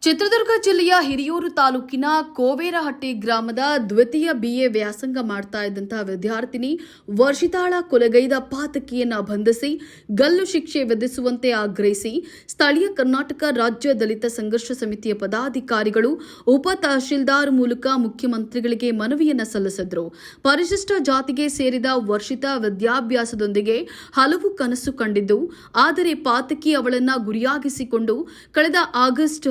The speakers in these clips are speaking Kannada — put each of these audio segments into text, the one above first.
ಚಿತ್ರದುರ್ಗ ಜಿಲ್ಲೆಯ ಹಿರಿಯೂರು ತಾಲೂಕಿನ ಕೋವೇರಹಟ್ಟಿ ಗ್ರಾಮದ ದ್ವಿತೀಯ BA ವ್ಯಾಸಂಗ ಮಾಡ್ತಾ ಇದ್ದಂತಹ ವಿದ್ಯಾರ್ಥಿನಿ ವರ್ಷಿತಾಳ ಕೊಲೆಗೈದ ಪಾತಕಿಯನ್ನ ಬಂಧಿಸಿ ಗಲ್ಲು ಶಿಕ್ಷೆ ವಿಧಿಸುವಂತೆ ಆಗ್ರಹಿಸಿ ಸ್ಥಳೀಯ ಕರ್ನಾಟಕ ರಾಜ್ಯ ದಲಿತ ಸಂಘರ್ಷ ಸಮಿತಿಯ ಪದಾಧಿಕಾರಿಗಳು ಉಪ ತಹಶೀಲ್ದಾರ್ ಮೂಲಕ ಮುಖ್ಯಮಂತ್ರಿಗಳಿಗೆ ಮನವಿಯನ್ನ ಸಲ್ಲಿಸಿದರು. ಪರಿಶಿಷ್ಟ ಜಾತಿಗೆ ಸೇರಿದ ವರ್ಷಿತಾ ವಿದ್ಯಾಭ್ಯಾಸದೊಂದಿಗೆ ಹಲವು ಕನಸು ಕಂಡಿದ್ದು, ಆದರೆ ಪಾತಕಿ ಅವಳನ್ನ ಗುರಿಯಾಗಿಸಿಕೊಂಡು ಕಳೆದ ಆಗಸ್ಟ್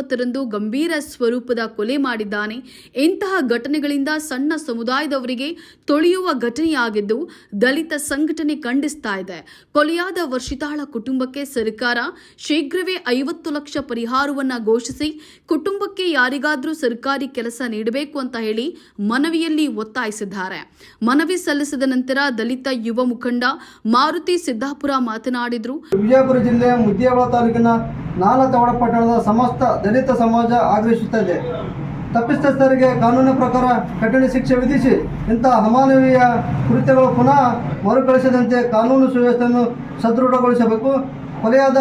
19ರಂದು ಗಂಭೀರ ಸ್ವರೂಪದ ಕೊಲೆ ಮಾಡಿದ್ದಾನೆ. ಇಂತಹ ಘಟನೆಗಳಿಂದ ಸಣ್ಣ ಸಮುದಾಯದವರಿಗೆ ತೊಳೆಯುವ ಘಟನೆಯಾಗಿದ್ದು ದಲಿತ ಸಂಘಟನೆ ಖಂಡಿಸ್ತಾ ಇದೆ. ಕೊಲೆಯಾದ ವರ್ಷಿತಾಳ ಕುಟುಂಬಕ್ಕೆ ಸರ್ಕಾರ ಶೀಘ್ರವೇ 50 ಲಕ್ಷ ಪರಿಹಾರವನ್ನ ಘೋಷಿಸಿ ಕುಟುಂಬಕ್ಕೆ ಯಾರಿಗಾದ್ರೂ ಸರ್ಕಾರಿ ಕೆಲಸ ನೀಡಬೇಕು ಅಂತ ಹೇಳಿ ಮನವಿಯಲ್ಲಿ ಒತ್ತಾಯಿಸಿದ್ದಾರೆ. ಮನವಿ ಸಲ್ಲಿಸಿದ ನಂತರ ದಲಿತ ಯುವ ಮುಖಂಡ ಮಾರುತಿ ಸಿದ್ದಾಪುರ ಮಾತನಾಡಿದರು. ವಿಜಯಪುರ ಜಿಲ್ಲೆಯ ಮುದ್ದೇಬಿಹಾಳ ತಾಲೂಕಿನ ನಾಲತವಡ ಪಟ್ಟಣದ ಸಮಸ್ತ ದಲಿತ ಸಮಾಜ ಆಗ್ರಹಿಸುತ್ತದೆ. ತಪ್ಪಿತಸ್ಥರಿಗೆ ಕಾನೂನಿನ ಪ್ರಕಾರ ಕಠಿಣ ಶಿಕ್ಷೆ ವಿಧಿಸಿ ಇಂತಹ ಅಮಾನವೀಯ ಕೃತ್ಯಗಳು ಪುನಃ ಮರುಕಳಿಸದಂತೆ ಕಾನೂನು ಸುವ್ಯವಸ್ಥೆಯನ್ನು ಸದೃಢಗೊಳಿಸಬೇಕು. ಕೊಲೆಯಾದ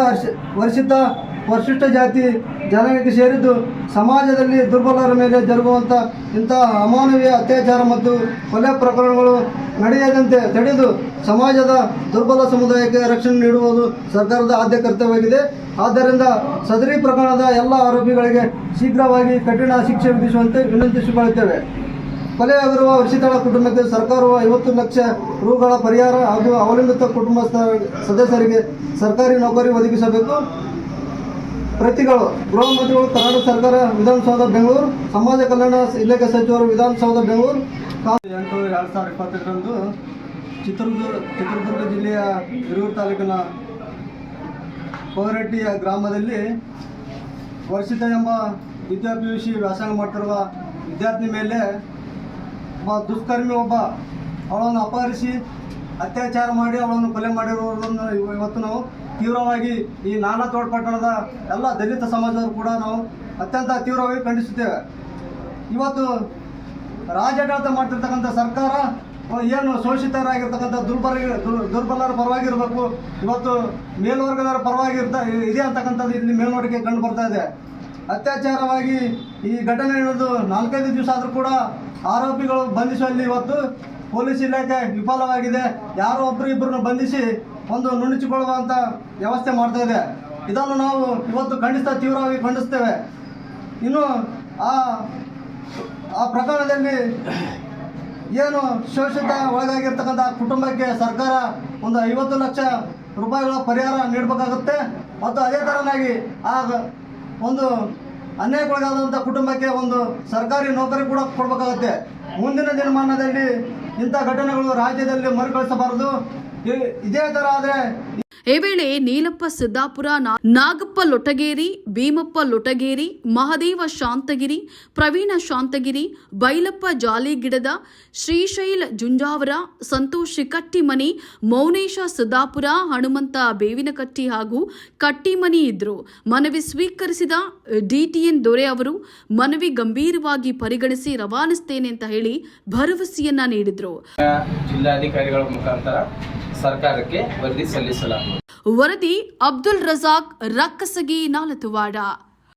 ವರ್ಷಿತಾ ಪರಿಶಿಷ್ಟ ಜಾತಿ ಜನಾಂಗಕ್ಕೆ ಸೇರಿದ್ದು ಸಮಾಜದಲ್ಲಿ ದುರ್ಬಲರ ಮೇಲೆ ಜರುಗುವಂಥ ಇಂತಹ ಅಮಾನವೀಯ ಅತ್ಯಾಚಾರ ಮತ್ತು ಕೊಲೆ ಪ್ರಕರಣಗಳು ನಡೆಯದಂತೆ ತಡೆದು ಸಮಾಜದ ದುರ್ಬಲ ಸಮುದಾಯಕ್ಕೆ ರಕ್ಷಣೆ ನೀಡುವುದು ಸರ್ಕಾರದ ಆದ್ಯ ಕರ್ತವ್ಯವಾಗಿದೆ. ಆದ್ದರಿಂದ ಸದರಿ ಪ್ರಕರಣದ ಎಲ್ಲ ಆರೋಪಿಗಳಿಗೆ ಶೀಘ್ರವಾಗಿ ಕಠಿಣ ಶಿಕ್ಷೆ ವಿಧಿಸುವಂತೆ ವಿನಂತಿಸಿಕೊಳ್ಳುತ್ತೇವೆ. ಕೊಲೆಯಾಗಿರುವ ವರ್ಷಿತಾಳ ಕುಟುಂಬಕ್ಕೆ ಸರ್ಕಾರವು 50 ಲಕ್ಷ ರುಗಳ ಪರಿಹಾರ ಹಾಗೂ ಅವಲಂಬಿತ ಕುಟುಂಬ ಸದಸ್ಯರಿಗೆ ಸರ್ಕಾರಿ ನೌಕರಿ ಒದಗಿಸಬೇಕು. ಪ್ರತಿಗಳು ಗೃಹ ಮಂತ್ರಿಗಳು ಕರ್ನಾಟಕ ಸರ್ಕಾರ ವಿಧಾನಸೌಧ ಬೆಂಗಳೂರು, ಸಮಾಜ ಕಲ್ಯಾಣ ಇಲಾಖೆ ಸಚಿವರು ವಿಧಾನಸೌಧ ಬೆಂಗಳೂರು. 8/2022ರಂದು ಚಿತ್ರದುರ್ಗ ಜಿಲ್ಲೆಯ ಹಿರಿಯೂರು ತಾಲೂಕಿನ ಕೋವೇರಹಟ್ಟಿಯ ಗ್ರಾಮದಲ್ಲಿ ವರ್ಷಿತಾ ಎಂಬ ದ್ವಿತೀಯ PUC ವ್ಯಾಸಂಗ ಮಾಡ್ತಿರುವ ವಿದ್ಯಾರ್ಥಿ ಮೇಲೆ ದುಷ್ಕರ್ಮಿ ಅವಳನ್ನು ಅಪಹರಿಸಿ ಅತ್ಯಾಚಾರ ಮಾಡಿ ಅವಳನ್ನು ಕೊಲೆ ಮಾಡಿರುವುದನ್ನು ಇವತ್ತು ನಾವು ತೀವ್ರವಾಗಿ ಈ ನಾಲತೋಡ್ ಪಟ್ಟಣದ ಎಲ್ಲ ದಲಿತ ಸಮಾಜದವರು ಕೂಡ ನಾವು ಅತ್ಯಂತ ತೀವ್ರವಾಗಿ ಖಂಡಿಸುತ್ತೇವೆ. ಇವತ್ತು ರಾಜಾಡಳಿತ ಮಾಡ್ತಿರ್ತಕ್ಕಂಥ ಸರ್ಕಾರ ಏನು ಶೋಷಿತರಾಗಿರ್ತಕ್ಕಂಥ ದುರ್ಬಲರ ಪರವಾಗಿರಬೇಕು, ಇವತ್ತು ಮೇಲ್ವರ್ಗದವರ ಪರವಾಗಿ ಇದೆ ಅಂತಕ್ಕಂಥದ್ದು ಇಲ್ಲಿ ಮೇಲ್ನೋಟಕ್ಕೆ ಕಂಡು ಬರ್ತಾ ಇದೆ. ಅತ್ಯಾಚಾರವಾಗಿ ಈ ಘಟನೆ ನಡೆದು 4-5 ದಿವಸ ಆದರೂ ಕೂಡ ಆರೋಪಿಗಳು ಬಂಧಿಸುವಲ್ಲಿ ಇವತ್ತು ಪೊಲೀಸ್ ಇಲಾಖೆ ವಿಫಲವಾಗಿದೆ. ಯಾರೋ ಒಬ್ಬರನ್ನು ಬಂಧಿಸಿ ಒಂದು ನುಣುಚಿಕೊಳ್ಳುವಂಥ ವ್ಯವಸ್ಥೆ ಮಾಡ್ತಾ ಇದೆ. ಇದನ್ನು ನಾವು ಇವತ್ತು ತೀವ್ರವಾಗಿ ಖಂಡಿಸ್ತೇವೆ. ಇನ್ನು ಆ ಪ್ರಕರಣದಲ್ಲಿ ಏನು ಶೋಷಿತ ಒಳಗಾಗಿರ್ತಕ್ಕಂಥ ಕುಟುಂಬಕ್ಕೆ ಸರ್ಕಾರ ಒಂದು 50 ಲಕ್ಷ ರೂಪಾಯಿಗಳ ಪರಿಹಾರ ನೀಡಬೇಕಾಗುತ್ತೆ. ಮತ್ತು ಅದೇ ಥರನಾಗಿ ಆ ಒಂದು ಅನ್ಯಾಯಕ್ಕೊಳಗಾದಂಥ ಕುಟುಂಬಕ್ಕೆ ಒಂದು ಸರ್ಕಾರಿ ನೌಕರಿ ಕೂಡ ಕೊಡಬೇಕಾಗುತ್ತೆ. ಮುಂದಿನ ದಿನಮಾನದಲ್ಲಿ ಇಂಥ ಘಟನೆಗಳು ರಾಜ್ಯದಲ್ಲಿ ಮರುಕಳಿಸಬಾರದು. ಇದೇ ಥರ ಆದರೆ ಈ ವೇಳೆ ನೀಲಪ್ಪ ಸಿದ್ದಾಪುರ, ನಾಗಪ್ಪ ಲೊಟಗೇರಿ, ಭೀಮಪ್ಪ ಲೊಟಗೇರಿ, ಮಹದೇವ ಶಾಂತಗಿರಿ, ಪ್ರವೀಣ ಶಾಂತಗಿರಿ, ಬೈಲಪ್ಪ ಜಾಲಿಗಿಡದ, ಶ್ರೀಶೈಲ್ ಜುಂಜಾವರ, ಸಂತೋಷ್ ಕಟ್ಟಿಮನಿ, ಮೌನೇಶ ಸಿದ್ದಾಪುರ, ಹನುಮಂತ ಬೇವಿನಕಟ್ಟಿ ಹಾಗೂ ಕಟ್ಟಿಮನಿ ಇದ್ರು. ಮನವಿ ಸ್ವೀಕರಿಸಿದ DTN ದೊರೆ ಅವರು ಮನವಿ ಗಂಭೀರವಾಗಿ ಪರಿಗಣಿಸಿ ರವಾನಿಸುತ್ತೇನೆ ಅಂತ ಹೇಳಿ ಭರವಸೆಯನ್ನ ನೀಡಿದ್ರು. ಜಿಲ್ಲಾಧಿಕಾರಿಗಳ ಮುಖಾಂತರ ಸರ್ಕಾರಕ್ಕೆ ವರದಿ ಸಲ್ಲಿಸಲಾಗುವುದು. ವರದಿ ಅಬ್ದುಲ್ ರಜಾಕ್, ರಕ್ಕಸಗಿ, ನಾಲತುವಾಡ.